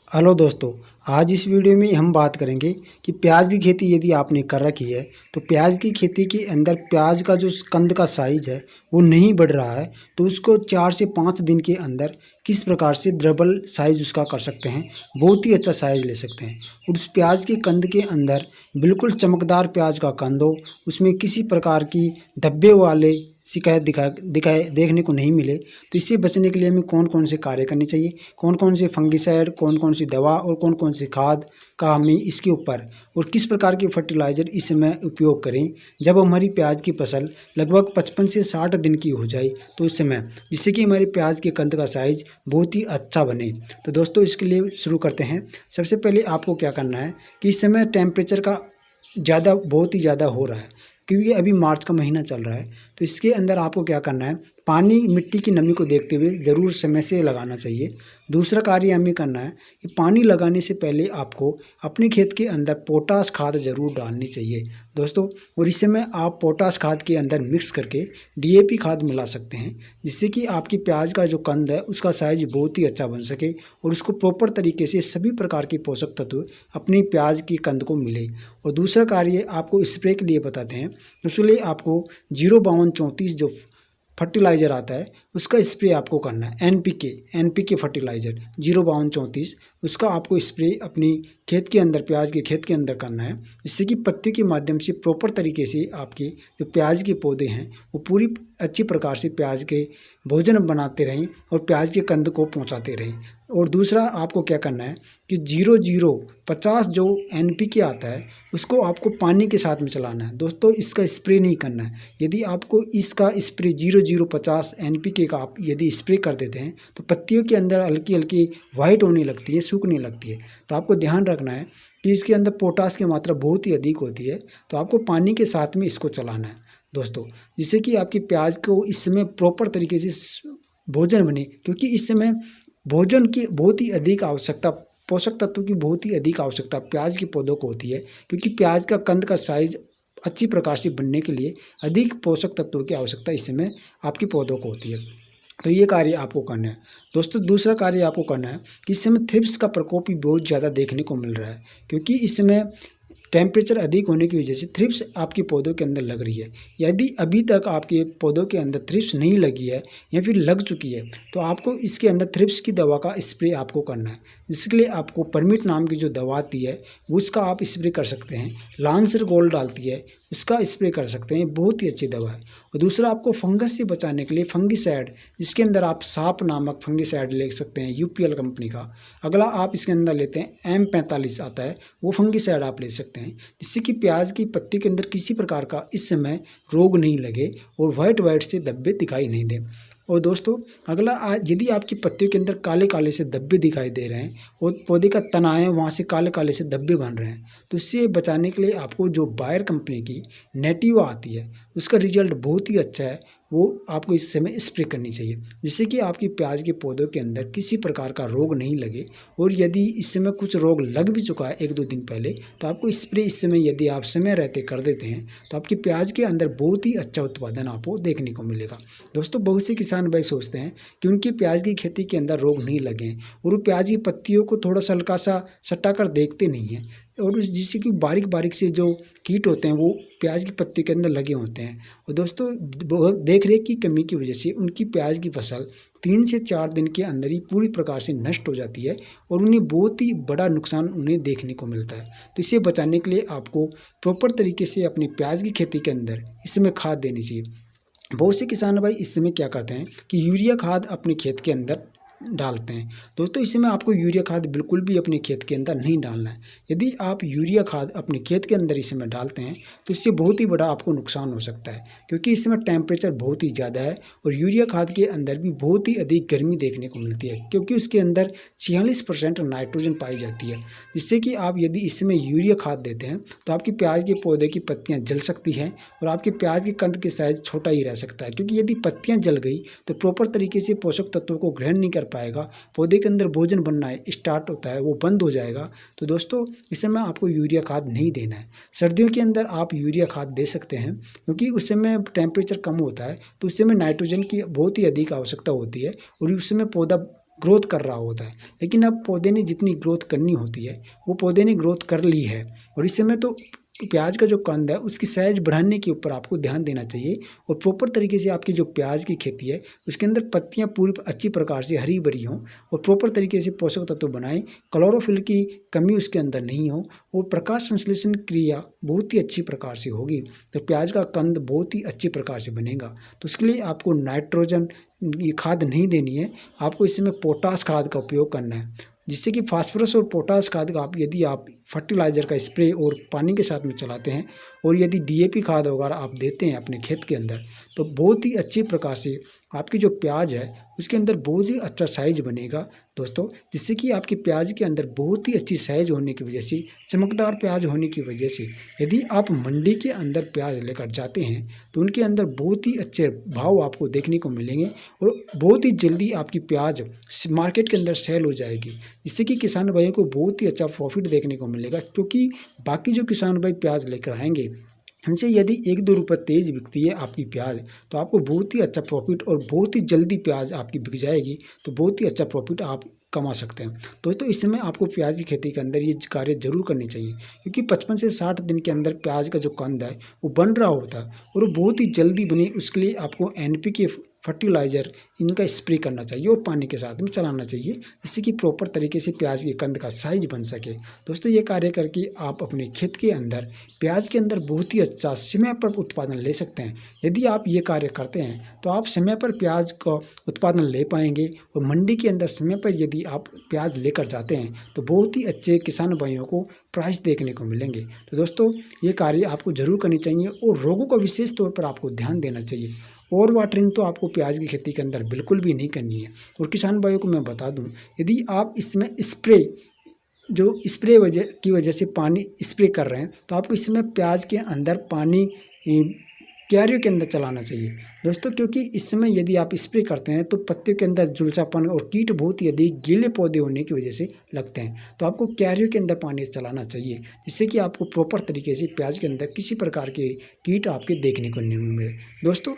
Hello दोस्तों, आज इस वीडियो में हम बात करेंगे कि प्याज की खेती यदि आपने कर रखी है तो प्याज की खेती के अंदर प्याज का जो कंद का साइज़ है वो नहीं बढ़ रहा है, तो उसको 4 से 5 दिन के अंदर किस प्रकार से डबल साइज़ उसका कर सकते हैं, बहुत ही अच्छा साइज़ ले सकते हैं। और उस प्याज के कंद के अंदर बिल्कुल चमकदार प्याज का कंद हो, उसमें किसी प्रकार की धब्बे वाले शिकायत दिखाए देखने को नहीं मिले, तो इससे बचने के लिए हमें कौन कौन से कार्य करने चाहिए, कौन कौन से फंगिसाइड, कौन कौन सी दवा और कौन कौन सी खाद का हमें इसके ऊपर और किस प्रकार के फर्टिलाइज़र इस समय उपयोग करें जब हमारी प्याज की फसल लगभग 55 से 60 दिन की हो जाए, तो उस समय जिससे कि हमारे प्याज के कंद का साइज़ बहुत ही अच्छा बने। तो दोस्तों, इसके लिए शुरू करते हैं। सबसे पहले आपको क्या करना है कि इस समय टेम्परेचर का बहुत ही ज़्यादा हो रहा है, क्योंकि अभी मार्च का महीना चल रहा है। तो इसके अंदर आपको क्या करना है, पानी मिट्टी की नमी को देखते हुए ज़रूर समय से लगाना चाहिए। दूसरा कार्य हमें करना है कि पानी लगाने से पहले आपको अपने खेत के अंदर पोटास खाद ज़रूर डालनी चाहिए दोस्तों। और इस समय आप पोटास खाद के अंदर मिक्स करके डीएपी खाद मिला सकते हैं, जिससे कि आपकी प्याज का जो कंद है उसका साइज बहुत ही अच्छा बन सके और उसको प्रॉपर तरीके से सभी प्रकार के पोषक तत्व अपनी प्याज की कंद को मिले। और दूसरा कार्य आपको स्प्रे के लिए बताते हैं। उसके लिए आपको 05234 जो फर्टिलाइज़र आता है उसका स्प्रे आपको करना है। एनपीके फर्टिलाइज़र 05234 उसका आपको स्प्रे अपनी खेत के अंदर, प्याज के खेत के अंदर करना है, जिससे कि पत्ती के माध्यम से प्रॉपर तरीके से आपके जो प्याज के पौधे हैं वो पूरी अच्छी प्रकार से प्याज के भोजन बनाते रहें और प्याज के कंद को पहुंचाते रहें। और दूसरा आपको क्या करना है कि 0050 जो एनपीके आता है उसको आपको पानी के साथ में चलाना है दोस्तों, इसका स्प्रे नहीं करना है। यदि आपको इसका स्प्रे 0050 एनपीके का आप यदि स्प्रे कर देते हैं तो पत्तियों के अंदर हल्की हल्की वाइट होने लगती है, सूखने लगती है। तो आपको ध्यान रखना है कि इसके अंदर पोटास की मात्रा बहुत ही अधिक होती है, तो आपको पानी के साथ में इसको चलाना है दोस्तों, जिससे कि आपकी प्याज को इस समय प्रॉपर तरीके से भोजन बने। क्योंकि इस समय भोजन की बहुत ही अधिक आवश्यकता, पोषक तत्वों की बहुत ही अधिक आवश्यकता प्याज के पौधों को होती है, क्योंकि प्याज का कंद का साइज अच्छी प्रकार से बनने के लिए अधिक पोषक तत्वों की आवश्यकता इस समय आपके पौधों को होती है। तो ये कार्य आपको करना है दोस्तों। दूसरा कार्य आपको करना है कि इस समय थ्रिप्स का प्रकोप भी बहुत ज़्यादा देखने को मिल रहा है, क्योंकि इस समय टेम्परेचर अधिक होने की वजह से थ्रिप्स आपके पौधों के अंदर लग रही है। यदि अभी तक आपके पौधों के अंदर थ्रिप्स नहीं लगी है या फिर लग चुकी है, तो आपको इसके अंदर थ्रिप्स की दवा का स्प्रे आपको करना है, जिसके लिए आपको परमिट नाम की जो दवा आती है उसका आप स्प्रे कर सकते हैं। लांसर गोल्ड डालती है, उसका स्प्रे कर सकते हैं, बहुत ही अच्छी दवा है। और दूसरा आपको फंगस से बचाने के लिए फंगिसाइड, जिसके अंदर आप साप नामक फंगिसाइड ले सकते हैं यूपीएल कंपनी का। अगला आप इसके अंदर लेते हैं M45 आता है, वो फंगिसाइड आप ले सकते हैं, जिससे कि प्याज की पत्ती के अंदर किसी प्रकार का इस समय रोग नहीं लगे और वाइट से धब्बे दिखाई नहीं दें। और दोस्तों, अगला यदि आपकी पत्तियों के अंदर काले काले से धब्बे दिखाई दे रहे हैं और पौधे का तना है वहाँ से काले काले से धब्बे बन रहे हैं, तो इससे बचाने के लिए आपको जो बायर कंपनी की नेटिवा आती है उसका रिजल्ट बहुत ही अच्छा है, वो आपको इस समय स्प्रे करनी चाहिए, जिससे कि आपकी प्याज के पौधों के अंदर किसी प्रकार का रोग नहीं लगे। और यदि इस समय कुछ रोग लग भी चुका है 1-2 दिन पहले, तो आपको स्प्रे इस समय यदि आप समय रहते कर देते हैं तो आपकी प्याज के अंदर बहुत ही अच्छा उत्पादन आपको देखने को मिलेगा दोस्तों। बहुत से किसान भाई सोचते हैं कि उनकी प्याज की खेती के अंदर रोग नहीं लगे हैं और वो प्याज की पत्तियों को थोड़ा सा हल्का सा सटा कर देखते नहीं हैं, और जिससे कि बारीक बारीक से जो कीट होते हैं वो प्याज की पत्ती के अंदर लगे होते हैं। और दोस्तों, देख रेख की कमी की वजह से उनकी प्याज की फसल 3 से 4 दिन के अंदर ही पूरी प्रकार से नष्ट हो जाती है और उन्हें बहुत ही बड़ा नुकसान उन्हें देखने को मिलता है। तो इसे बचाने के लिए आपको प्रॉपर तरीके से अपनी प्याज की खेती के अंदर इस समय खाद देनी चाहिए। बहुत से किसान भाई इस समय क्या करते हैं कि यूरिया खाद अपने खेत के अंदर डालते हैं दोस्तों। इस समय आपको यूरिया खाद बिल्कुल भी अपने खेत के अंदर नहीं डालना है। यदि आप यूरिया खाद अपने खेत के अंदर इस समय डालते हैं तो इससे बहुत ही बड़ा आपको नुकसान हो सकता है, क्योंकि इस समय टेम्परेचर बहुत ही ज़्यादा है और यूरिया खाद के अंदर भी बहुत ही अधिक गर्मी देखने को मिलती है, क्योंकि उसके अंदर 46% नाइट्रोजन पाई जाती है, जिससे कि आप यदि इस समय यूरिया खाद देते हैं तो आपकी प्याज के पौधे की पत्तियाँ जल सकती हैं और आपके प्याज के कंद के साइज छोटा ही रह सकता है, क्योंकि यदि पत्तियाँ जल गई तो प्रॉपर तरीके से पोषक तत्वों को ग्रहण नहीं कर पाएगा, पौधे के अंदर भोजन बनना है स्टार्ट होता है वो बंद हो जाएगा। तो दोस्तों, इस समय आपको यूरिया खाद नहीं देना है। सर्दियों के अंदर आप यूरिया खाद दे सकते हैं, क्योंकि उस समय टेम्परेचर कम होता है, तो उस समय नाइट्रोजन की बहुत ही अधिक आवश्यकता होती है और उस समय पौधा ग्रोथ कर रहा होता है। लेकिन अब पौधे ने जितनी ग्रोथ करनी होती है वो पौधे ने ग्रोथ कर ली है, और इस समय तो प्याज का जो कंद है उसकी साइज बढ़ाने के ऊपर आपको ध्यान देना चाहिए। और प्रॉपर तरीके से आपकी जो प्याज की खेती है उसके अंदर पत्तियां पूरी अच्छी प्रकार से हरी भरी हों, और प्रॉपर तरीके से पोषक तत्व बनाएं, क्लोरोफिल की कमी उसके अंदर नहीं हो, और प्रकाश संश्लेषण क्रिया बहुत ही अच्छी प्रकार से होगी, तो प्याज का कंद बहुत ही अच्छी प्रकार से बनेगा। तो उसके लिए आपको नाइट्रोजन ये खाद नहीं देनी है, आपको इसमें पोटास खाद का उपयोग करना है, जिससे कि फास्फोरस और पोटास खाद का यदि आप फर्टिलाइज़र का स्प्रे और पानी के साथ में चलाते हैं, और यदि डीएपी खाद वगैरह आप देते हैं अपने खेत के अंदर, तो बहुत ही अच्छी प्रकार से आपकी जो प्याज है उसके अंदर बहुत ही अच्छा साइज बनेगा दोस्तों। जिससे कि आपकी प्याज के अंदर बहुत ही अच्छी साइज होने की वजह से, चमकदार प्याज होने की वजह से, यदि आप मंडी के अंदर प्याज लेकर जाते हैं तो उनके अंदर बहुत ही अच्छे भाव आपको देखने को मिलेंगे, और बहुत ही जल्दी आपकी प्याज मार्केट के अंदर सेल हो जाएगी, जिससे कि किसान भाइयों को बहुत ही अच्छा प्रॉफिट देखने को मिलेगा। क्योंकि बाकी जो किसान भाई प्याज लेकर आएंगे उनसे यदि 1-2 रुपये तेज बिकती है आपकी प्याज, तो आपको बहुत ही अच्छा प्रॉफिट, और बहुत ही जल्दी प्याज आपकी बिक जाएगी, तो बहुत ही अच्छा प्रॉफिट आप कमा सकते हैं। तो इस समय आपको प्याज की खेती के अंदर ये कार्य जरूर करनी चाहिए, क्योंकि 55 से 60 दिन के अंदर प्याज का जो कंद है वो बन रहा होता है, और वो बहुत ही जल्दी बने उसके लिए आपको एनपीके फर्टिलाइज़र इनका स्प्रे करना चाहिए और पानी के साथ में चलाना चाहिए, जिससे कि प्रॉपर तरीके से प्याज के कंद का साइज बन सके। दोस्तों ये कार्य करके आप अपने खेत के अंदर प्याज के अंदर बहुत ही अच्छा समय पर उत्पादन ले सकते हैं। यदि आप ये कार्य करते हैं तो आप समय पर प्याज का उत्पादन ले पाएंगे, और मंडी के अंदर समय पर यदि आप प्याज लेकर जाते हैं तो बहुत ही अच्छे किसान भाइयों को प्राइस देखने को मिलेंगे। तो दोस्तों ये कार्य आपको जरूर करनी चाहिए, और रोगों का विशेष तौर पर आपको ध्यान देना चाहिए। ओवर वाटरिंग तो आपको प्याज की खेती के अंदर बिल्कुल भी नहीं करनी है। और किसान भाइयों को मैं बता दूं, यदि आप इसमें स्प्रे की वजह से पानी स्प्रे कर रहे हैं, तो आपको इसमें प्याज के अंदर पानी क्यारियों के अंदर चलाना चाहिए दोस्तों। क्योंकि इस समय यदि आप स्प्रे करते हैं तो पत्तियों के अंदर झुलसापन और कीट बहुत ही अधिक गीले पौधे होने की वजह से लगते हैं, तो आपको क्यारियों के अंदर पानी चलाना चाहिए, जिससे कि आपको प्रॉपर तरीके से प्याज के अंदर किसी प्रकार के कीट आपके देखने को नहीं मिले। दोस्तों